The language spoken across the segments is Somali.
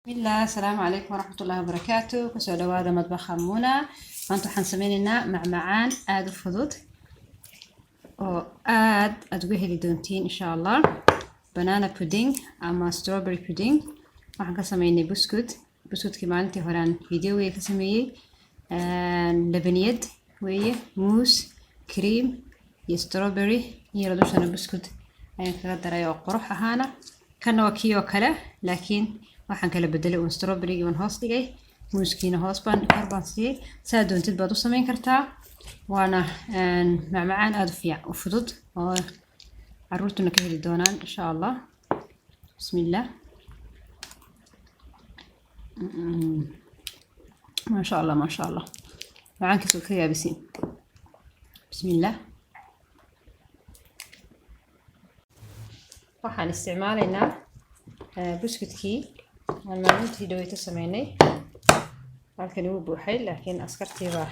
بسم الله. السلام عليكم ورحمة الله وبركاته. كسو دوادا مطبخ منى. maanta waxaan sameynaynaa macmacaan aad u fudud oo aad uga heli doontiin insha Allah. Banana pudding ama strawberry pudding. waxaan ka sameynay buskudkii maalintii hore aan videoga ka sameeyay. Labaniyad weeye, muus, cream iyo strawberry iyo dushana buskud ayaan kaga daray oo qurux ahaana. kana waa kii oo kale laakiin waxaan kala bedelay oo strawberry aan hoos dhigay, muuskiina hoos baan karbon siiyay. saa doontid baad u sameyn kartaa. waana macmacaan aad u fiican u fudud oo caruurtuna ka heli doonaan insha Allah. bismillah. ما شاء الله ما شاء الله. معاك سكر يابسين. بسم الله. waxaan isticmaalaynaa buskudkii aan maalintii dhaweyta sameynay. halkan uu buuxay laakiin askartii baa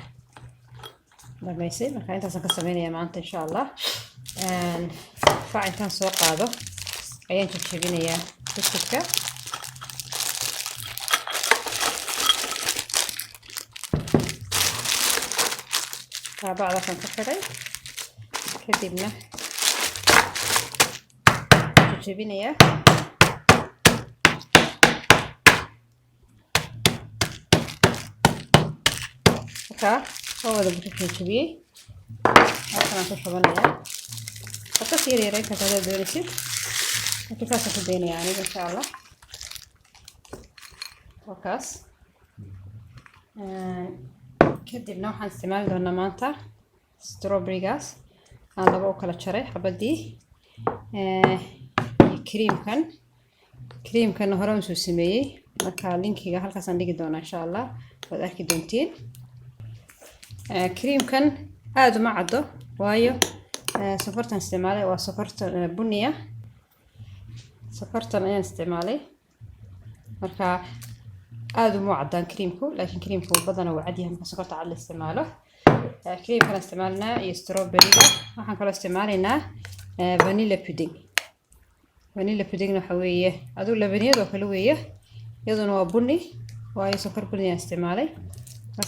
dhammaysay, marka intaasaan ka sameynayaa maanta insha Allah. intaan soo qaado ayaan jajabinayaa buskudka. بعد كان كحري كدبنا جبنا اياه هكا. هو ده بتحكي تبيه عشان تشربنا اياه فكسير يا ريت هذا دوريسي وكاسة تدينا يعني ان شاء الله. وكاس kadibna waxaan isticmaali doonaa maanta strawberry-gaas aan laba u kala jaray xabadii creamkan hore aan soo sameeyay. marka linkiga halkaas aan dhigi doonaa insha Allah, waad arki doontiin. creamkan aad uma caddo waayo sokortan isticmaalay waa sokorta buniya. sokortan ayaan isticmaalay marka aad u mucadaan creamku, laakiin creamku badanaa waa cad yahay marka sokorta cad la isticmaalo. creamkan isticmaalnaa iyo strawberry-ga. waxaan kaloo isticmaalaynaa vanilla pudding. vanilla pudding waxa weeye aduu labaniyad oo kale weeye, iyaduna waa bunni waayo sokor bunni aan isticmaalay.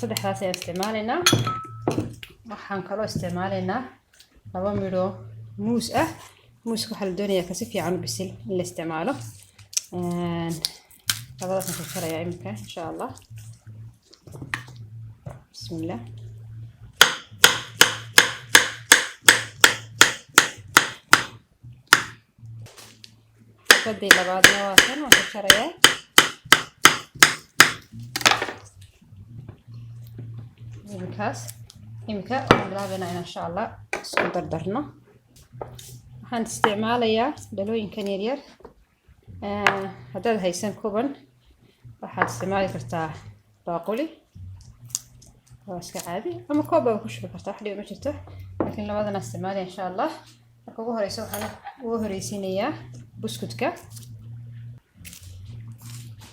saddexdaas ayaan isticmaalaynaa. waxaan kaloo isticmaalaynaa laba midho muus ah. muuska waxaa la doonayaa ka si fiican u bisil in la isticmaalo. labadaas aan ku karayaa imika insha Allah. bismillah. kadib labaadna waa tan waan ku karayaa. imika waxaan bilaabaynaa in insha Allah isku dardarno. waxaan isticmaalayaa dhalooyinkan yaryar. haddaad haysan kuban waxaad isticmaali kartaa baaquli waa iska caadi, ama koob baad ku shubi kartaa, wax dhib ma jirto. laakiin labadan aan isticmaalaya insha Allah. marka ugu horeysa waxaan ugu horeysiinayaa buskudka.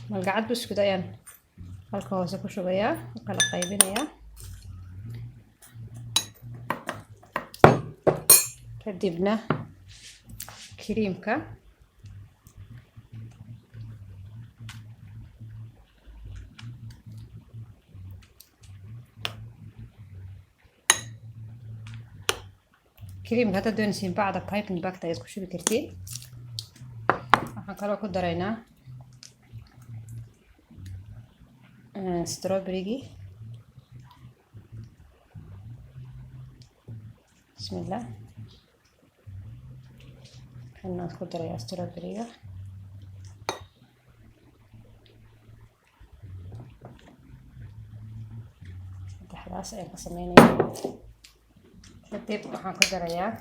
malgacad buskud ayaan halka hoose ku shubayaa, u kala qaybinayaa. kadibna creamka haddaad doonaysiin bacda piping bagta ayaad ku shubi kartiin. waxaan kaloo ku daraynaa strawberry-gii. bismillah. kanaan ku darayaa strawberry-ga. saddexdaas ayaan ka sameynayaa. kadib waxaan ku darayaa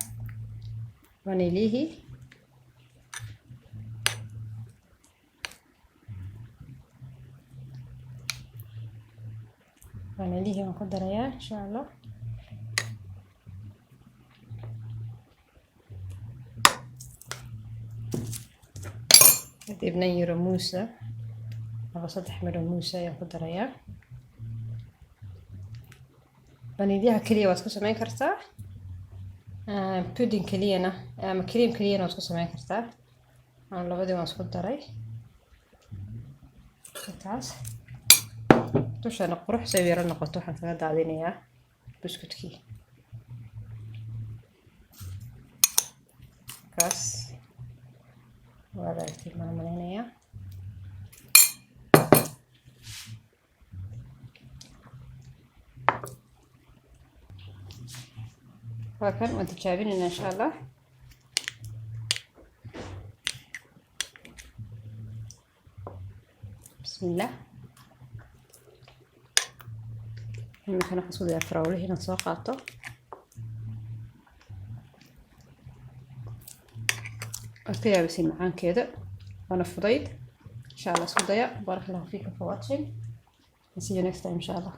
vanilihii. waan ku darayaa insha Allah. kadibna yaro muusa ama 3 midho muusa ayaan ku darayaa. vanilyaha kaliya waad ku sameyn kartaa. pudding kaliyana ama cream kaliyana waad ku sameyn kartaa. aan labadii waan isku daray. taas dushana qurux sawiro noqoto waxaan kaga daadinayaa buskudkii kaas waa la isticmaalayaa وكان وتجابين إن شاء الله بسم الله هنا كان حصول يا فراولي هنا ساقطه أكيد بس معان كده وأنا فضيت إن شاء الله سوداء بارك الله فيكم for watching and see you next time إن شاء الله.